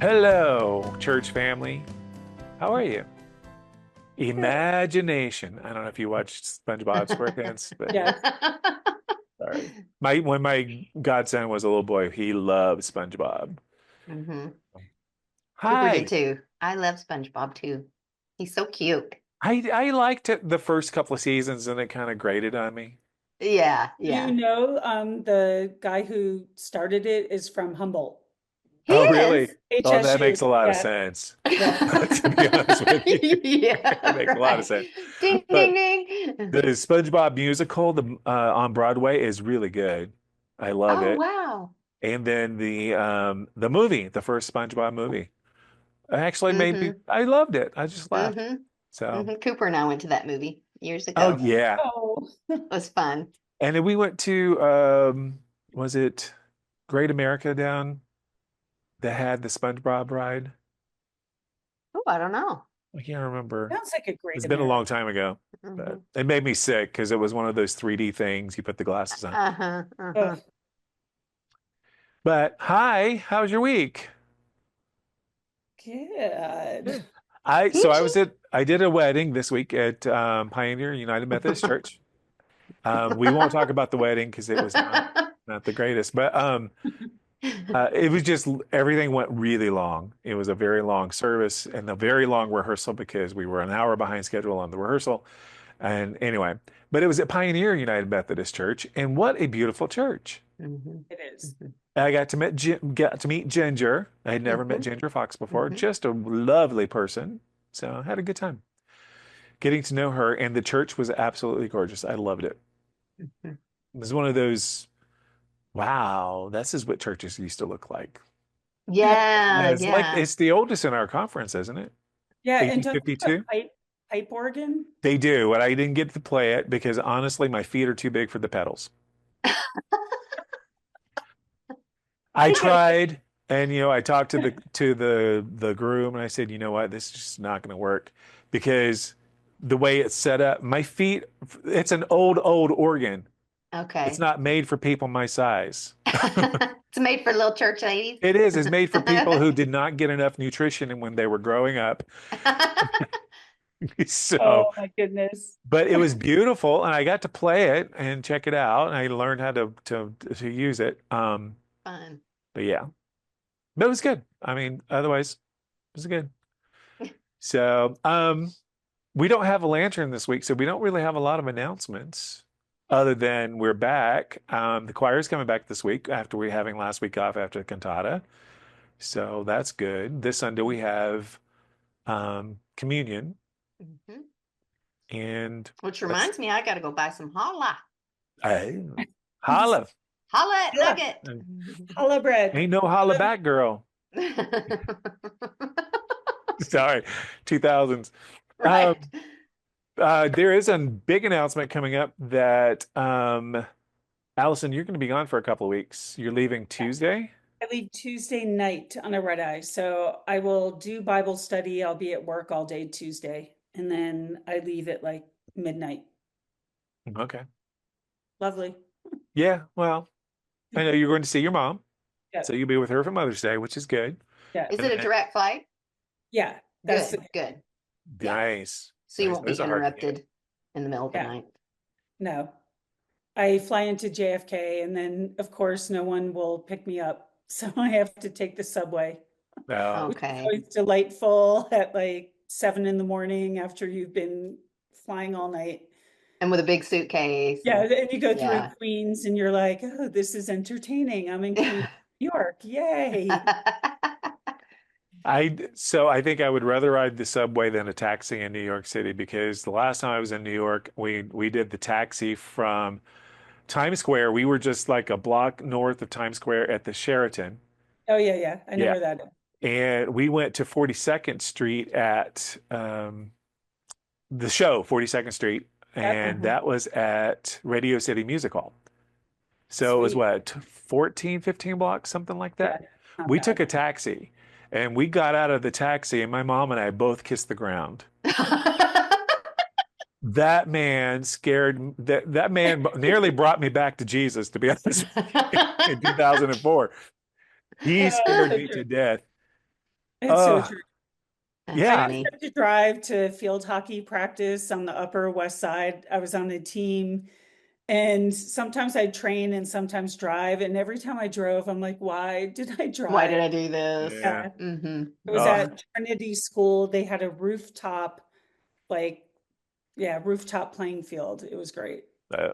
Hello, church family. How are you? Imagination. I don't know if you watched SpongeBob SquarePants, but Yes. sorry. When my godson was a little boy, he loved SpongeBob. hmm Cooper did Hi. too. I love SpongeBob too. He's so cute. I liked it the first couple of seasons and it kind of grated on me. Yeah, You yeah. know, the guy who started it is from Humboldt, He Oh, really? is. Oh, that HSU. makes a lot of Yeah, sense. yeah. To be honest with you, it Yeah, makes a lot of right. sense. Ding, ding, But the ding. SpongeBob musical, on Broadway, is really good. I love Oh, it. wow. And then the movie, the first SpongeBob movie, actually made me. hmm I loved it. I just laughed. hmm So, Cooper and I went to that movie years oh ago. yeah. Oh, It was fun. And then we went to was it Great America down that had the SpongeBob ride? Oh, I don't know. I can't remember. sounds like a great It's been a American. long time ago, but hmm it made me sick because it was one of those 3D things. You put the glasses on. Uh-huh, uh-huh. Ugh, But hi, how's your week? good. Good. I Peachy. I did a wedding this week at Pioneer United Methodist Church. We won't talk about the wedding because it was not the greatest, but it was just everything went really long. It was a very long service and a very long rehearsal because we were an hour behind schedule on the rehearsal. And anyway, but it was at Pioneer United Methodist Church, and what a beautiful church! Mhm, It is. mhm, I got to meet Ginger. I had never met mhm, Ginger Fox before. mhm, Just a lovely person. So I had a good time getting to know her, and the church was absolutely gorgeous. I loved it. mhm. It was one of those, wow, this is what churches used to look like. Yeah, It's like yeah. it's the oldest in our conference, isn't it? Yeah, and don't they have a 1852. pipe organ? They do, and I didn't get to play it because honestly, my feet are too big for the pedals. I I think I would. tried, and I talked to the groom, and I said, you know what, this is just not going to work because the way it's set up, my feet, it's an old organ. It's Okay. not made for people my size. It's made for little church ladies. It is. It's made for people who did not get enough nutrition when they were growing up. So, Oh my goodness. but it was beautiful, and I got to play it and check it out, and I learned how to use it. Fun. But yeah, but it was good. I mean, otherwise, it was good. So, we don't have a lantern this week, so we don't really have a lot of announcements other than we're back. The choir's coming back this week after we having last week off after the cantata. So that's good. This Sunday we have communion Mhm. and Which that's reminds me, I gotta go buy some challah. I holla. Challah at Holla, Nugget. holla bread. Ain't no holla back, girl. Sorry, 2000s. Um, Right. there is a big announcement coming up that Allison, you're going to be gone for a couple of weeks. You're leaving Tuesday? I leave Tuesday night on a red eye, so I will do Bible study. I'll be at work all day Tuesday, and then I leave at like midnight. Okay. Lovely. Yeah, well, I know you're going to see your mom, Yeah, so you'll be with her for Mother's Day, which is good. yeah, Is And it a then, direct flight? yeah. That's Good, the good. Yeah. nice. So you Nice. won't be Those are hard to get. interrupted in the middle of the yeah. night. No, I fly into JFK, and then of course no one will pick me up, so I have to take the subway, Oh, which is Okay. always delightful at like 7 in the morning after you've been flying all night. And with a big suitcase Yeah, and and you go through yeah. Queens and you're like, oh, this is entertaining. I'm in Queens, New York. Yay. so I think I would rather ride the subway than a taxi in New York City because the last time I was in New York, we did the taxi from Times Square. We were just like a block north of Times Square at the Sheraton. Oh yeah, yeah. I know Yeah. where that is. And we went to 42nd Street at the show, 42nd Street, Yep. and Uh-huh. that was at Radio City Music Hall. So it was Sweet. what, 14, 15 blocks, something like Yeah, that. not We took bad. a taxi and we got out of the taxi, and my mom and I both kissed the ground. That man that man nearly brought me back to Jesus, to be honest with you, in 2004. He scared me to death. It's so Oh, true. That's I yeah. used to funny. have to drive to field hockey practice on the Upper West Side. I was on the team, and sometimes I'd train and sometimes drive. And every time I drove, I'm like, why did I Why drive? did I do this? Yeah. Yeah. Mm-hmm. It was Oh, Mm-hmm. at Trinity School. They had a rooftop, like, yeah, rooftop playing field. It was great. uh,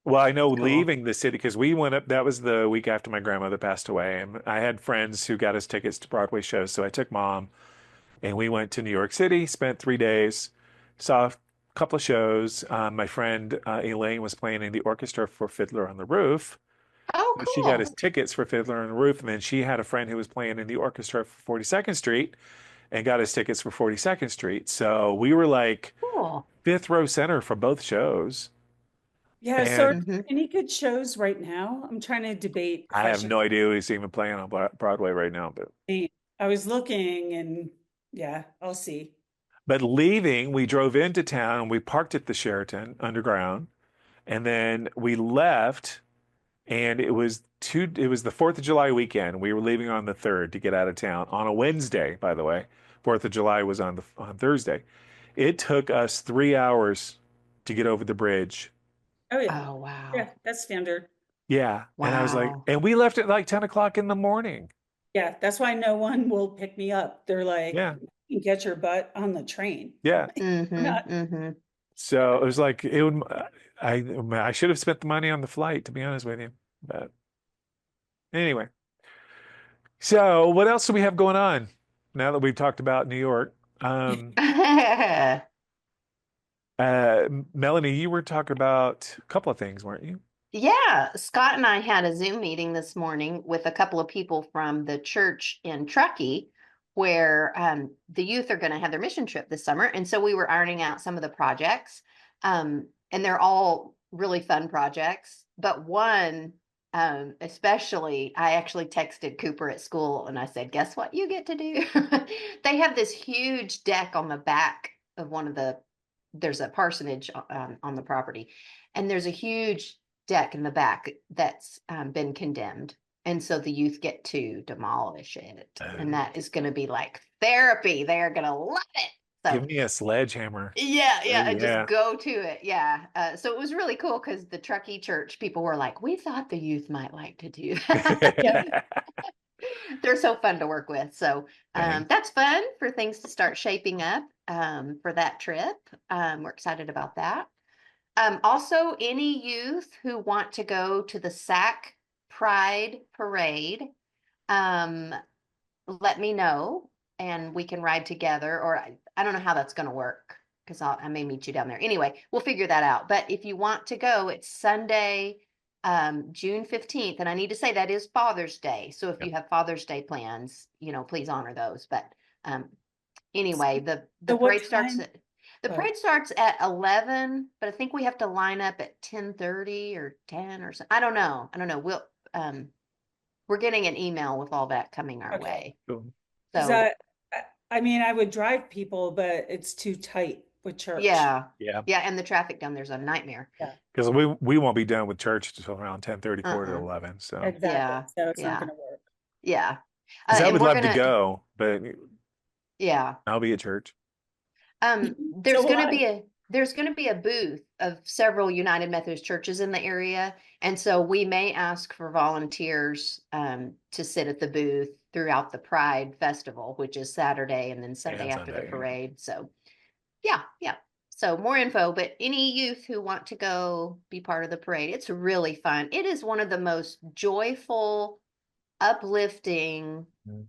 well, I know That's cool. leaving the city because we went up, that was the week after my grandmother passed away. And I had friends who got us tickets to Broadway shows. So I took mom and we went to New York City, spent 3 days, saw a couple of shows. My friend Elaine was playing in the orchestra for Fiddler on the Roof. Oh, So she got us cool. tickets for Fiddler on the Roof. And then she had a friend who was playing in the orchestra for 42nd Street and got us tickets for 42nd Street. So we were like Cool. fifth row center for both shows. Yeah, so are And Mm-hmm. there any good shows right now? I'm trying to debate if I I have should no idea who's even playing on Broadway right now, but I was looking and yeah, I'll see. leaving, we drove into town, we parked at the Sheraton underground, and then we left and it was the 4th of July weekend. We were leaving on the 3rd to get out of town on a Wednesday, by the way. 4th of July was on Thursday. It took us 3 hours to get over the bridge. Oh yeah. Oh, wow. Yeah, that's standard. Yeah. And I was like, Wow. and we left at like 10 o'clock in the morning. Yeah, that's why no one will pick me up. They're like, Yeah. you can get your butt on the train. I'm Yeah. like, we're not. Mm-hmm. Mm-hmm. So it was like it would. I should have spent the money on the flight, to be honest with you. But anyway, so what else do we have going on now that we've talked about New York? Um, Melanie, you were talking about a couple of things, weren't you? Yeah, Scott and I had a Zoom meeting this morning with a couple of people from the church in Truckee, where the youth are going to have their mission trip this summer. And so we were ironing out some of the projects. And they're all really fun projects. But one, especially, I actually texted Cooper at school and I said, guess what you get to do? They have this huge deck on the back of there's a parsonage on the property. And there's a huge deck in the back that's been condemned. And so the youth get to demolish it. And Oh, that is going to be like therapy. They're going to love it. So give me a sledgehammer. yeah, and just Yeah. go to it. Yeah. So it was really cool because the Truckee church people were like, we thought the youth might like to do that. Yeah. They're so fun to work with. So Thanks. that's fun for things to start shaping up for that trip. We're excited about that. Also, any youth who want to go to the SAC Pride Parade, um, let me know and we can ride together. Or I don't know how that's going to work because I may meet you down there. Anyway, we'll figure that out. But if you want to go, it's Sunday, June 15th. And I need to say that is Father's Day. So if Yep. you have Father's Day plans, please honor those. But anyway, the So what parade starts time? at the Oh, parade starts at 11, but I think we have to line up at 10:30 or 10 or something. I don't know. We're getting an email with all that coming our okay. way. Cool. Is So I mean, I would drive people, but it's too tight with church. yeah, Yeah. yeah, and the traffic down there's a nightmare. Yeah, Because we won't be done with church until around 10:30, quarter to Uh-uh. 11. So, exactly. Yeah, So it's not yeah, going to work. yeah. because I And would we're love to gonna, go, but yeah. I'll be at church. So There's will going to I. be a booth of several United Methodist churches in the area, and so we may ask for volunteers to sit at the booth throughout the Pride Festival, which is Saturday and then Sunday And after the Sunday. parade. So yeah, yeah. So more info, but any youth who want to go be part of the parade, it's really fun. It is one of the most joyful, uplifting Mm.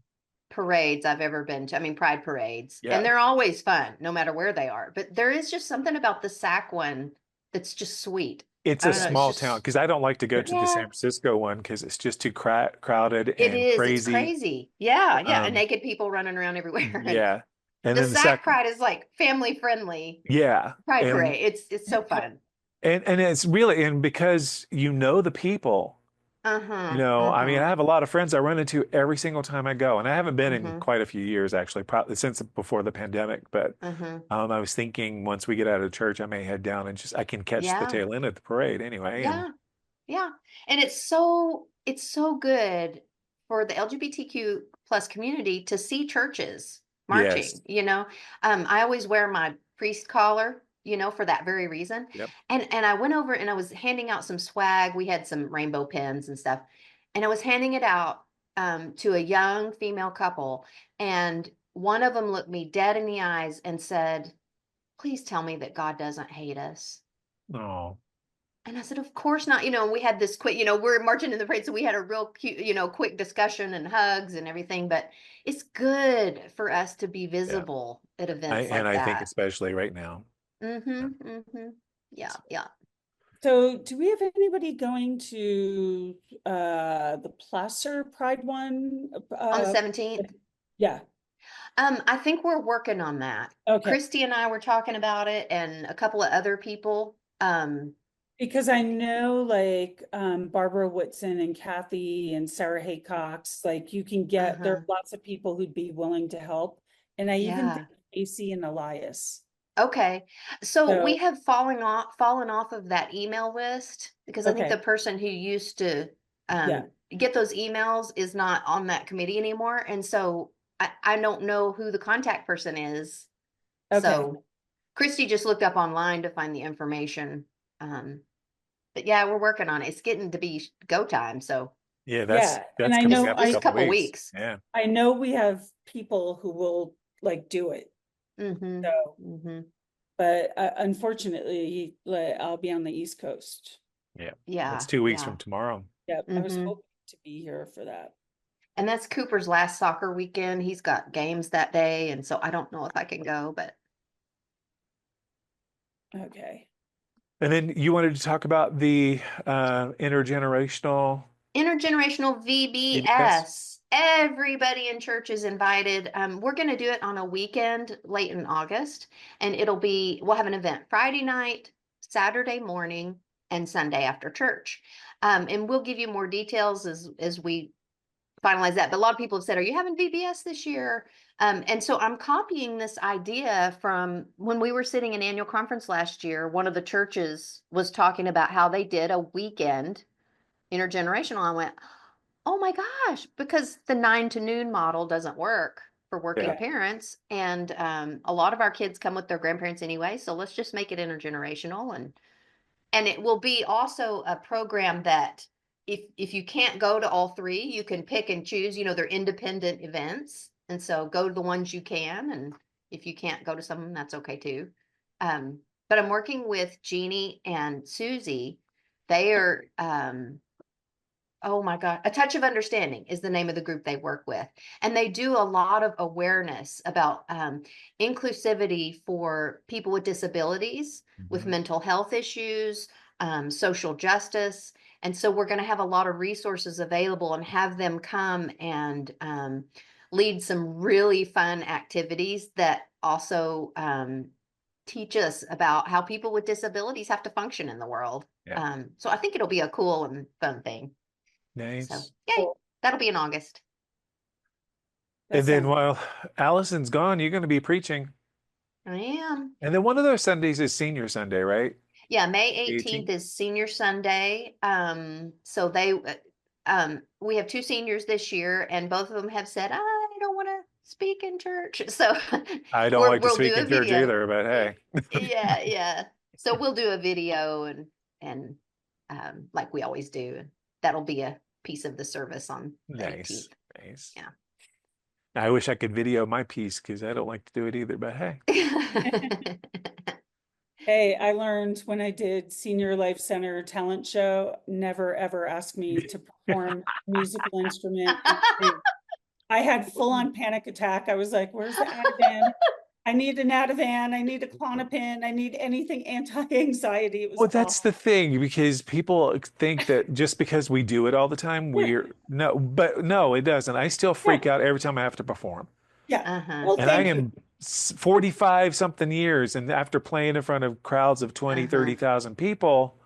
parades I've ever been to. I mean, pride parades. Yeah. And they're always fun, no matter where they are. But there is just something about the SAC one that's just sweet. It's I a don't know. It's small town just, because I don't like to go to the yeah, San Francisco one because it's just too crowded it and is. It's crazy. crazy. Yeah, yeah. And Um, naked people running around everywhere. And yeah. And the then the SAC second, pride is like family friendly yeah. pride And parade. It's so fun. it's really, and because you know the people, Uh-huh. I mean, Uh-huh. I have a lot of friends I run into every single time I go, and I haven't been in Uh-huh. quite a few years actually, probably since before the pandemic. But Uh-huh. I was thinking once we get out of church, I may head down and just I can catch the Yeah. tail end of the parade anyway. And Yeah. Yeah. And it's so good for the LGBTQ plus community to see churches marching, Yes. I always wear my priest collar, for that very reason. Yep. And I went over and I was handing out some swag. We had some rainbow pens and stuff. And I was handing it out to a young female couple. And one of them looked me dead in the eyes and said, "Please tell me that God doesn't hate us." Oh, And I said, "Of course not." We had this quick, we're marching in the parade. So we had a real cute, quick discussion and hugs and everything. But it's good for us to be yeah. visible at events And like I think that. especially right now. Mm-hmm. Mm-hmm. Yeah. Yeah. So do we have anybody going to the Placer Pride one? On the 17th. Yeah. I think we're working on that. Okay. Christy and I were talking about it and a couple of other people. Because I know like Barbara Whitson and Kathy and Sarah Haycox, like you can get, there are lots of people who'd be willing to help. And I even think AC and Elias. Okay. So we So, have fallen off of that email list because I think okay. the person who used to Yeah. get those emails is not on that committee anymore. And so I don't know who the contact person is. Okay. So Christy just looked up online to find the information. But yeah, we're working on it. It's getting to be go time. So Yeah, Yeah. And that's I coming know up just in a a couple couple weeks. weeks. Yeah. I know we have people who will like do it. Mm-hmm. So, Mm-hmm. but unfortunately, like, I'll be on the East Coast. Yeah. Yeah. It's 2 weeks Yeah. from tomorrow. Yep. I was Mm-hmm. hoping to be here for that. And that's Cooper's last soccer weekend. He's got games that day. And so I don't know if I can go, but Okay. And then you wanted to talk about the intergenerational intergenerational VBS? VBS. Everybody in church is invited. We're going to do it on a weekend late in August, and we'll have an event Friday night, Saturday morning, and Sunday after church. And we'll give you more details as we finalize that. But a lot of people have said, "Are you having VBS this year?" And so I'm copying this idea from when we were sitting in annual conference last year. One of the churches was talking about how they did a weekend intergenerational. I went, "Oh my gosh," because the 9 to noon model doesn't work for working Yeah. parents. And a lot of our kids come with their grandparents anyway. So let's just make it intergenerational. And it will be also a program that if you can't go to all three, you can pick and choose. They're independent events. And so go to the ones you can. And if you can't go to some of them, that's okay too. But I'm working with Jeannie and Susie. They are oh my God. A Touch of Understanding is the name of the group they work with. And they do a lot of awareness about inclusivity for people with disabilities, with Mhm. mental health issues, social justice. And so we're going to have a lot of resources available and have them come and lead some really fun activities that also teach us about how people with disabilities have to function in the world. Yeah. So I think it'll be a cool and fun thing. So, Nice. yay, Cool. that'll be in August. That And then sounds while Allison's gone, you're going to be preaching. I am. And then one of those Sundays is Senior Sunday, right? Yeah, May 18th. 18th is Senior Sunday. So we have 2 seniors this year, and both of them have said, "I don't want to speak in church." So I don't like to we'll do speak a in church video. either, but hey. Yeah, yeah. So we'll do a video and like we always do. That'll be a piece of the service on the Nice. 18th. Nice. Yeah. I wish I could video my piece because I don't like to do it either, but hey. Hey, I learned when I did Senior Life Center talent show, never ever ask me to perform musical instrument. I had full on panic attack. I was like, where's the Ativan? I need an Ativan. I need a Clonopin. I need anything anti-anxiety. It was Well, that's awful. the thing because people think that just because we do it all the time, but no, it doesn't. I still Yeah. freak out every time I have to perform. Yeah. Uh-huh. Well, And I thank you. am 45 something years, and after playing in front of crowds of 20, 30,000 people,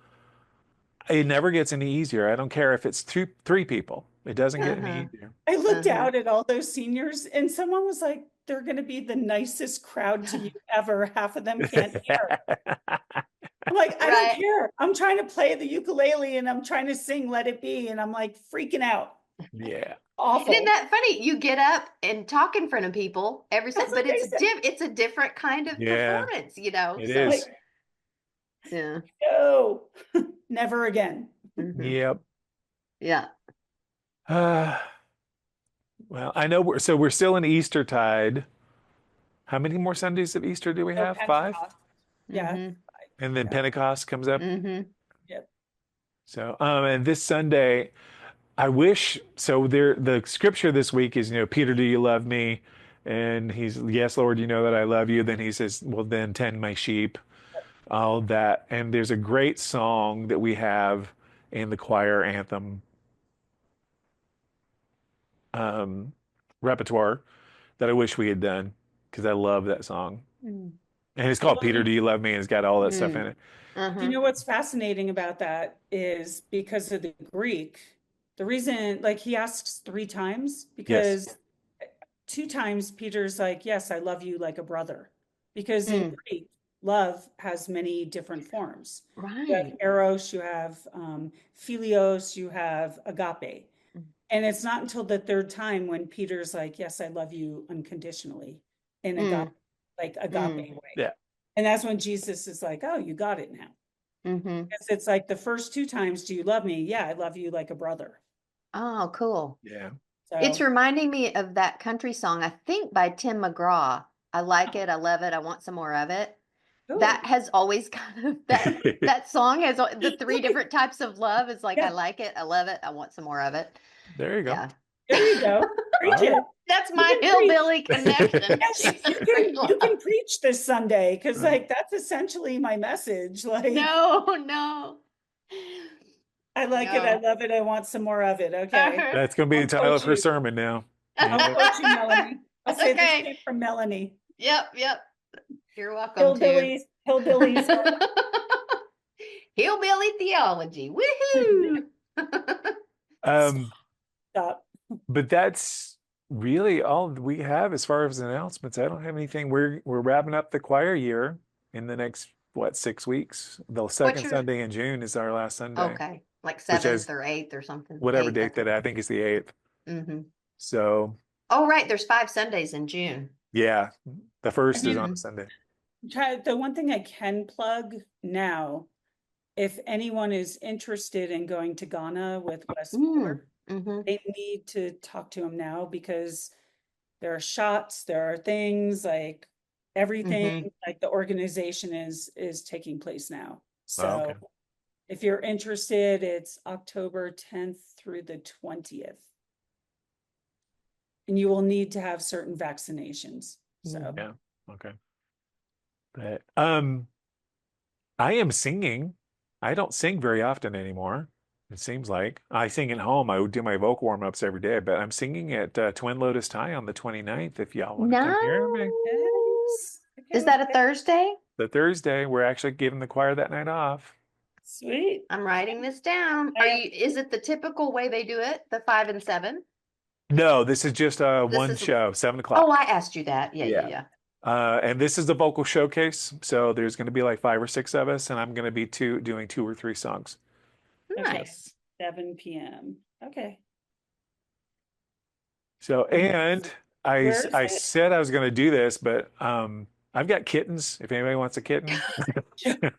it never gets any easier. I don't care if it's three people. It doesn't get any easier. I looked out at all those seniors and someone was like, they're going to be the nicest crowd to you ever. Half of them can't hear. I'm like, I don't Right. care. I'm trying to play the ukulele and I'm trying to sing Let It Be. And I'm like freaking out. Yeah. Awful. Isn't that funny? You get up and talk in front of people That's but amazing. it's a different kind of Yeah, performance, you know? it So, is. Like, yeah. no, never again. Mhm. Yep. Yeah. Uh, well, I know we're still in Eastertide. How many more Sundays of Easter do we No have? Five? Pentecost. Yeah. Hmm. And then Yeah. Pentecost comes up. Hmm. Yep. So, and this Sunday, I wish so the scripture this week is, Peter, do you love me? And he's, yes, Lord, you know that I love you. Then he says, well, then tend my sheep, all that. And there's a great song that we have in the choir anthem um, repertoire that I wish we had done because I love that song. Mm. And it's called Peter, Well, do you love me? And it's got all that stuff in Mm. it. do you Uh-huh. know what's fascinating about that is because of the Greek, the reason, like he asks 3 times, Yes. because 2 times Peter's like, yes, I love you like a brother. Because in Mm. Greek, love has many different forms. You have Right. eros, you have philios, you have agape. Mm. And it's not until the third time when Peter's like, yes, I love you unconditionally in agape, Mm. like agape Mm. way. Yeah. And that's when Jesus is like, oh, you got it now. Hmm. Because it's like the first 2 times, do you love me? Yeah, I love you like a brother. Oh, cool. Yeah. It's So, reminding me of that country song, I think by Tim McGraw. I like it. I love it. I want some more of it. oh, That has always kind of that song has the three different types of love. It's like I yeah, like it, I love it, I want some more of it. There you go. Yeah. there you go. Preach All right. it. That's You my can preach. hillbilly connection Yes, to you can love. preach this Sunday because like that's essentially my message. Like No, no, I like it, I no. love it, I want some more of it. Okay. Uh-huh. That's going to be I'll the title quote of her you. sermon now. I'll Yeah. quote you, Melanie. I'll say this Okay. came from Melanie. Yep, yep. You're welcome to. Hillbillies, hillbillies. Hillbilly theology. Woohoo! Um, Stop. but that's really all we have as far as announcements. I don't have anything. We're wrapping up the choir year in the next, what, 6 weeks. The What's second your Sunday in June is our last Sunday, okay? Like which seventh has or eighth or something. whatever Eighth, I date that think. I think is the 8th. Mm-hmm. So Oh, right. There's 5 Sundays in June. yeah, the I first is on mean, a Sunday. the one thing I can plug now, if anyone is interested in going to Ghana with Wes Mm. Fuller, Mm-hmm. they need to talk to him now because there are shots, there are things like everything, Mm-hmm. like the organization is taking place now. Oh, okay. So if you're interested, it's October 10th through the 20th. And you will need to have certain vaccinations. So Yeah. Okay. But I am singing. I don't sing very often anymore. It seems like I sing at home. I would do my vocal warm-ups every day, but I'm singing at Twin Lotus High on the 29th if y'all want to come hear me. Nice. okay, Is that a Thursday? The Thursday, we're actually giving the choir that night off. sweet. I'm writing this down. I am Is it the typical way they do it? The 5 and 7? No, this is just This one is, show, 7 oh, I o'clock. asked you that. Yeah, yeah, Yeah. yeah. And this is the vocal showcase. So there's going to be like 5 or 6 of us, and I'm going to be doing 2 or 3 songs. okay. Nice. 7 p.m. Okay. So, and Where is I it? said I was going to do this, but I've got kittens. If anybody wants a kitten, I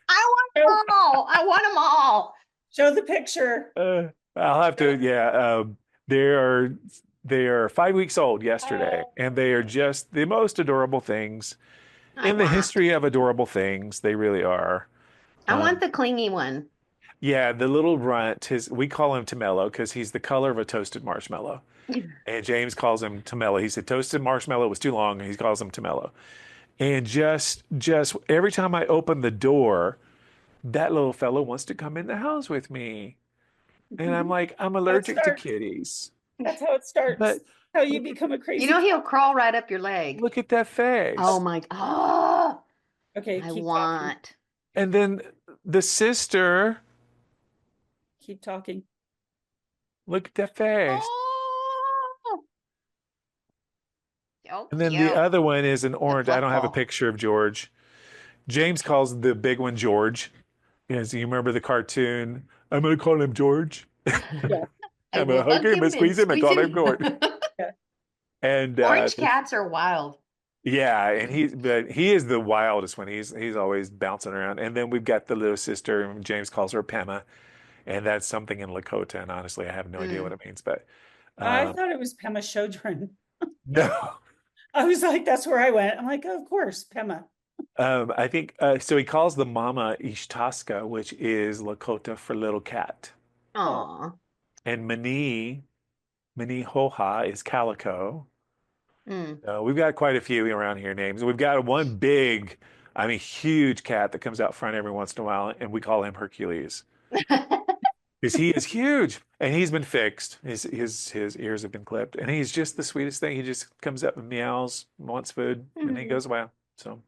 want them all. I want them all. Show the picture. I'll have to. Yeah, they are they are 5 weeks old yesterday, Oh, and they are just the most adorable things in the history of adorable things. They really are. I want Um, the clingy one. yeah, the little runt. We call him Tomello because he's the color of a toasted marshmallow. And James calls him Tomello. He said toasted marshmallow was too long, and he calls him Tomello. And just every time I open the door, that little fellow wants to come in the house with me. And I'm like, I'm how it allergic to starts. kitties. That's how it starts. But How you become a You crazy know cat. he'll crawl right up your leg. look at that Oh face. my, oh, Okay, I keep talking. want. And then the sister, Keep talking. look at that face. Oh, oh, And then the cute. other one is an The orange. I fluff don't have a ball. picture of George. James calls the big one George. Yes, you remember the cartoon? I'm going to call him George. Yeah. I I'm will gonna hug hug him him and and squeeze him and squeeze call him. him Gord. And Orange cats are wild. yeah, and he is the wildest one. He's always bouncing around. And then we've got the little sister, James calls her Pema, and that's something in Lakota. And honestly, I have no idea what Mm. it means, but I um, thought it was Pema Chodron. no. I was like, that's where I went. I'm like, of course, Pema. I think so. He calls the mama Ishtaska, which is Lakota for little cat, Oh, Aw. and Mani Hoha is calico. Mm. We've got quite a few around here names. We've got one big, I mean, huge cat that comes out front every once in a while, and we call him Hercules because he is huge and he's been fixed. His ears have been clipped, and he's just the sweetest thing. He just comes up and meows, wants food, and he goes away. So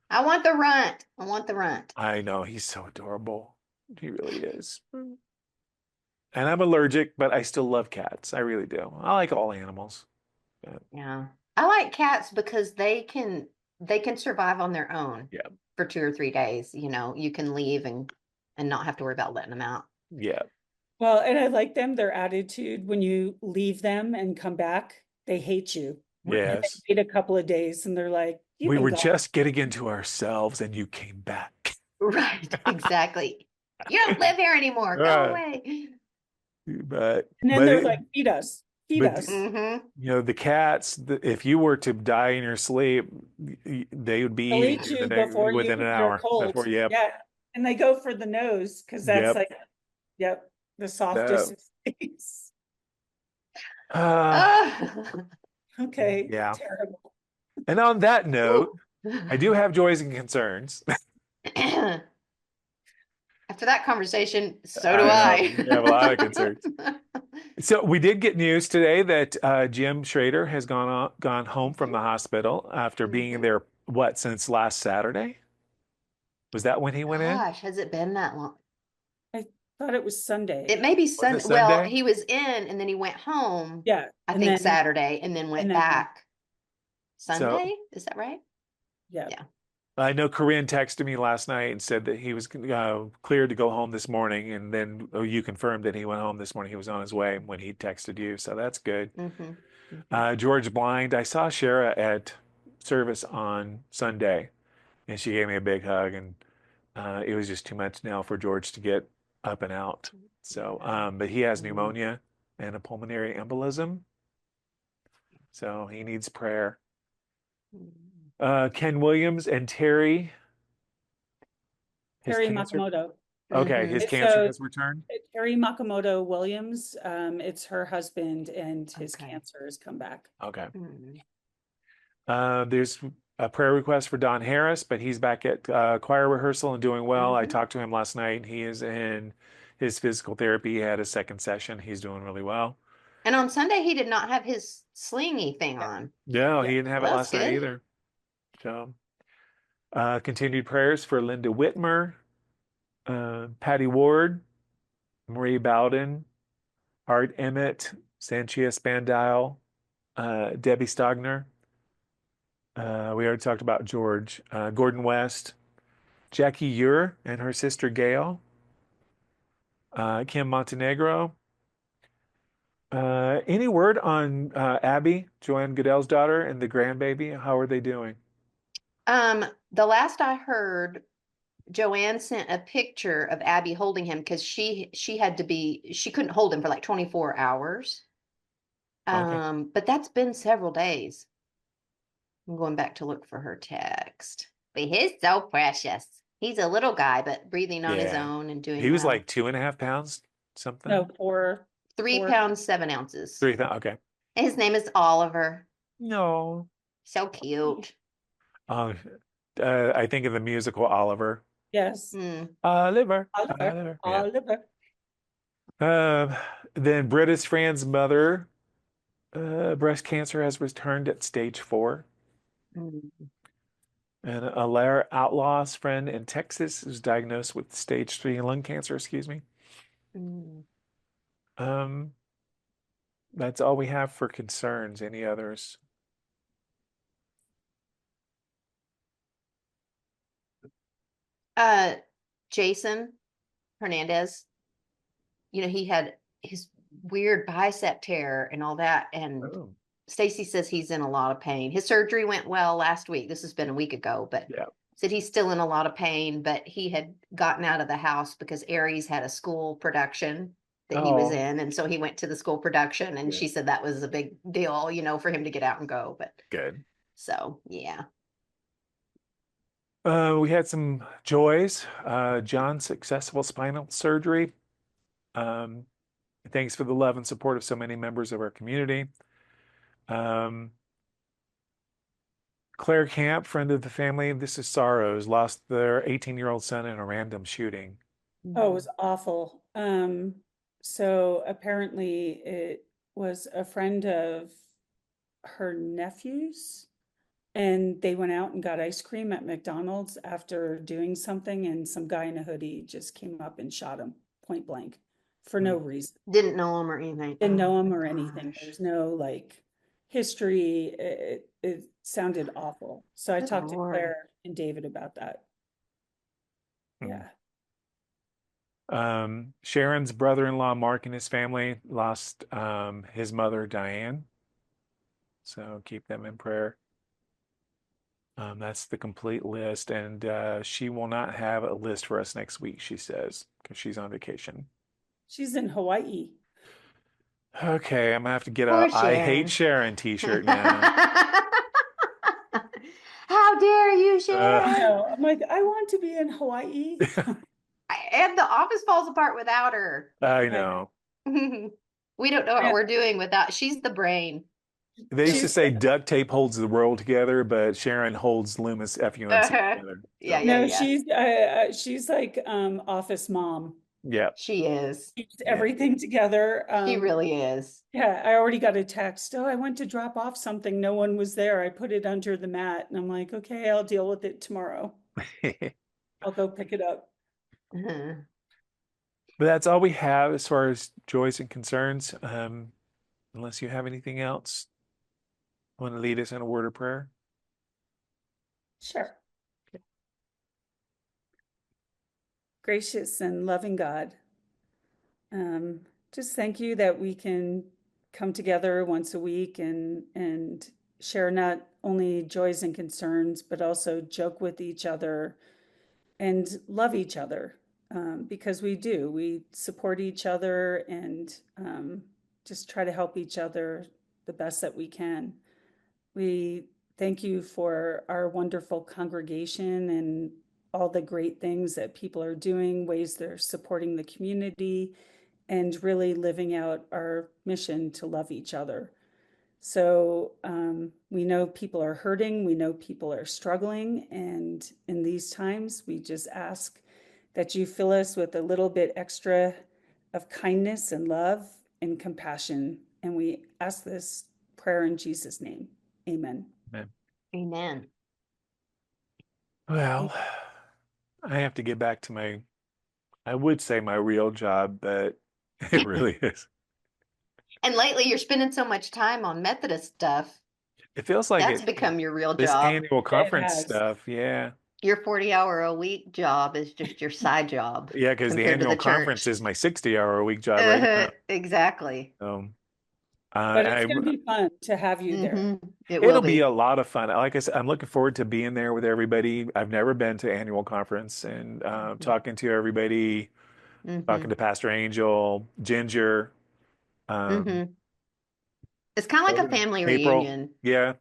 I want the runt. I want the runt. I know he's so adorable. He really is. And I'm allergic, but I still love cats. I really do. I like all animals. But Yeah. I like cats because they can survive on their own yeah, for 2 or 3 days. You can leave and not have to worry about letting them out. yeah, well, and I like them, their attitude when you leave them and come back, they hate you. And yes. they wait a couple of days and they're like, you've We been were gone. just getting into ourselves, and you came back. Right. Exactly. You don't live here anymore. Go Uh, away. but And then but they're it, like, feed us, feed but us. Mm-hmm. the cats. If you were to die in your sleep, they would be They'll eating eat you you before within an you're hour cold. before. Yep, Yeah. And they go for the nose because that's yep. like, yep, the Uh, softest space. uh, Oh. Okay, yeah. terrible. And on that note, Whew. I do have joys and concerns. After that conversation, so do I know I. we have a lot of concerns. So we did get news today that Jim Schrader has gone home from the hospital after being Mhm. there, what, since last Saturday? Was that when he went in? Gosh, has it been that long? I thought it was It Sunday. may be Was it Sunday. Well, Sunday? he was in and then he went home, Yeah. I And think then, Saturday, and then and went then, back So Sunday. Is that right? yeah. Yeah. I know Corinne texted me last night and said that he was cleared to go home this morning, and then you confirmed that he went home this morning. He was on his way when he texted you, so that's good. Mm-hmm. Mm-hmm. George Blind, I saw Shara at service on Sunday, and she gave me a big hug, and it was just too much now for George to get up and out. So, but he has pneumonia and a pulmonary embolism, so he needs prayer. Ken Williams and Terry, his Terry cancer. Makamoto. Okay, Mm-hmm. his It's cancer has returned. Terry Makamoto Williams. It's her husband, and his Okay. cancer has come back. Okay. Mm-hmm. There's a prayer request for Don Harris, but he's back at choir rehearsal and doing well. I Mm-hmm. talked to him last night. He is in his physical therapy. He had a second session. He's doing really well. And on Sunday, he did not have his slingy thing Yeah. on. No, Yeah. he didn't have it Well, that's last night good. either. So, continued prayers for Linda Whitmer, Patty Ward, Marie Bowden, Art Emmett, Sanchia Spandau, Debbie Stogner. We already talked about George, Gordon West, Jackie Ure and her sister Gail, Kim Montenegro. Any word on Abby, Joanne Goodell's daughter, and the grandbaby? How are they doing? The last I heard, Joanne sent a picture of Abby holding him because she couldn't hold him for like 24 hours. Okay. But that's been several days. I'm going back to look for her text. But he's so precious. He's a little guy, but breathing on his Yeah. own and doing He was well. like 2.5 pounds, something. No, four. 3 pounds, 7 ounces. 3,000. Okay. And his name is Oliver. No. So cute. Um, I think of the musical Oliver. Yes. Mm. Oliver. Oliver. Oliver. Yeah. Oliver. Then Britta's friend's mother, breast cancer has returned at stage 4. Mm. And Alaire Outlaw's friend in Texas is diagnosed with stage 3 lung cancer, excuse me. Mm. Um, that's all we have for concerns. Any others? Jason Hernandez, he had his weird bicep tear and all that. And Oh, Stacy says he's in a lot of pain. His surgery went well last week. This has been a week ago, but yeah. said he's still in a lot of pain, but he had gotten out of the house because Aries had a school production that he was Oh, in. And so he went to the school production, and yeah. she said that was a big deal, for him to get out and go. But Good. so, yeah. We had some joys. John's successful spinal surgery. Um, Thanks for the love and support of so many members of our community. Um, Claire Camp, friend of the family, this is Sorrows, lost their 18-year-old son in a random shooting. Oh, it was awful. So apparently it was a friend of her nephew's, and they went out and got ice cream at McDonald's after doing something, and some guy in a hoodie just came up and shot him point blank for no reason. Didn't know him or anything. Didn't know him Oh, or anything. gosh. There's no like history. It sounded awful. So I Good talked to Lord. Claire and David about that. Mm. Yeah. Sharon's brother-in-law, Mark, and his family lost his mother, Diane. So keep them in prayer. That's the complete list. And she will not have a list for us next week, she says, because she's on vacation. She's in Hawaii. Okay, I'm gonna have to get Poor a I Hate Sharon. Sharon t-shirt now. How dare you, I Sharon? know. I'm like, I want to be in Hawaii. And the office falls apart without her. I know. We don't know what we're doing without. She's the brain. They used to She's say duct tape holds the world together, but Sharon holds Loomis FUMC Uh-huh. together. Yeah, So, yeah, no, yeah. she's like office mom. yeah. She is. Keeps Yeah. everything together. She really is. Yeah, I already got a text. Oh, I went to drop off something. No one was there. I put it under the mat, and I'm like, okay, I'll deal with it tomorrow. I'll go pick it up. Uh-huh. But that's all we have as far as joys and concerns. Unless you have anything else, want to lead us in a word of prayer? Sure. Gracious and loving God, just thank you that we can come together once a week and share not only joys and concerns, but also joke with each other and love each other, because we do. We support each other and just try to help each other the best that we can. We thank you for our wonderful congregation and all the great things that people are doing, ways they're supporting the community, and really living out our mission to love each other. So we know people are hurting, we know people are struggling, and in these times, we just ask that you fill us with a little bit extra of kindness and love and compassion. And we ask this prayer in Jesus' name. Amen. Amen. Amen. Well, I have to get back to I would say my real job, but it really is. And lately, you're spending so much time on Methodist stuff. It feels like That's become your real this job. annual It conference has. stuff. Yeah. Your 40-hour-a-week job is just your side job Yeah, because the compared to annual the conference church. is my 60-hour-a-week job right now. Exactly. So, But it's going to be fun to have you there. It will it'll be be. a lot of fun. Like I said, I'm looking forward to being there with everybody. I've never been to annual conference and talking to everybody, talking to Pastor Angel, Ginger, um, It's kind of like a family April. reunion. Yeah.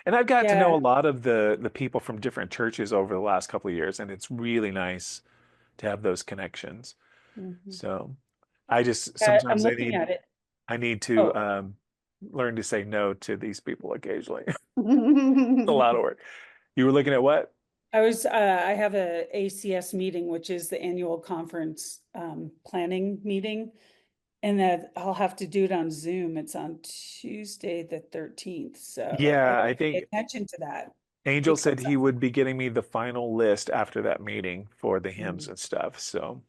And I've got to know Yeah. a lot of the people from different churches over the last couple of years, and it's really nice to have those connections. So I just I'm sometimes looking at it. I need to Oh, learn to say no to these people occasionally. It's a lot of work. You were looking at what? I have a ACS meeting, which is the annual conference planning meeting. And that I'll have to do it on Zoom. It's on Tuesday, the 13th. So I Yeah, gotta I pay think attention to that. Angel Because said he would be getting me the final list after that meeting for the hymns and stuff. So,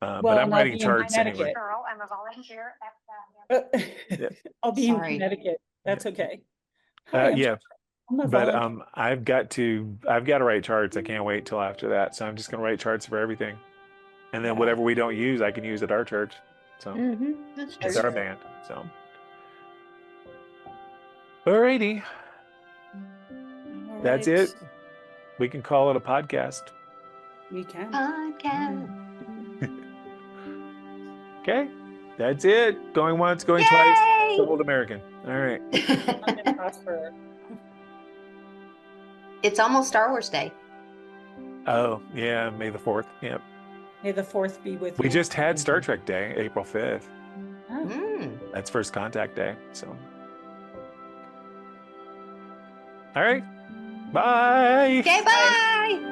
but well, I'm and I'll writing be in charts anyway. Connecticut. I'm a volunteer at Yeah. I'll be in Sorry. Connecticut. That's okay. Hi, Yeah. I'm a But volunteer. I've got to write charts. I can't wait till after that. So I'm just gonna write charts for everything. And then Yeah. whatever we don't use, I can use at our church. So That's it's true. our band. So, alrighty, All that's right. it. We can call it a podcast. We can. Podcast. Okay, that's it. Going once, going twice. Yay! Old American. All right. And prosper. It's almost Star Wars Day. Oh yeah, May the 4th. Yep. May the 4th be with We you. just had Star Trek Day, April 5th. Oh. Mm. That's First Contact Day. So, all right. Bye. Okay, bye.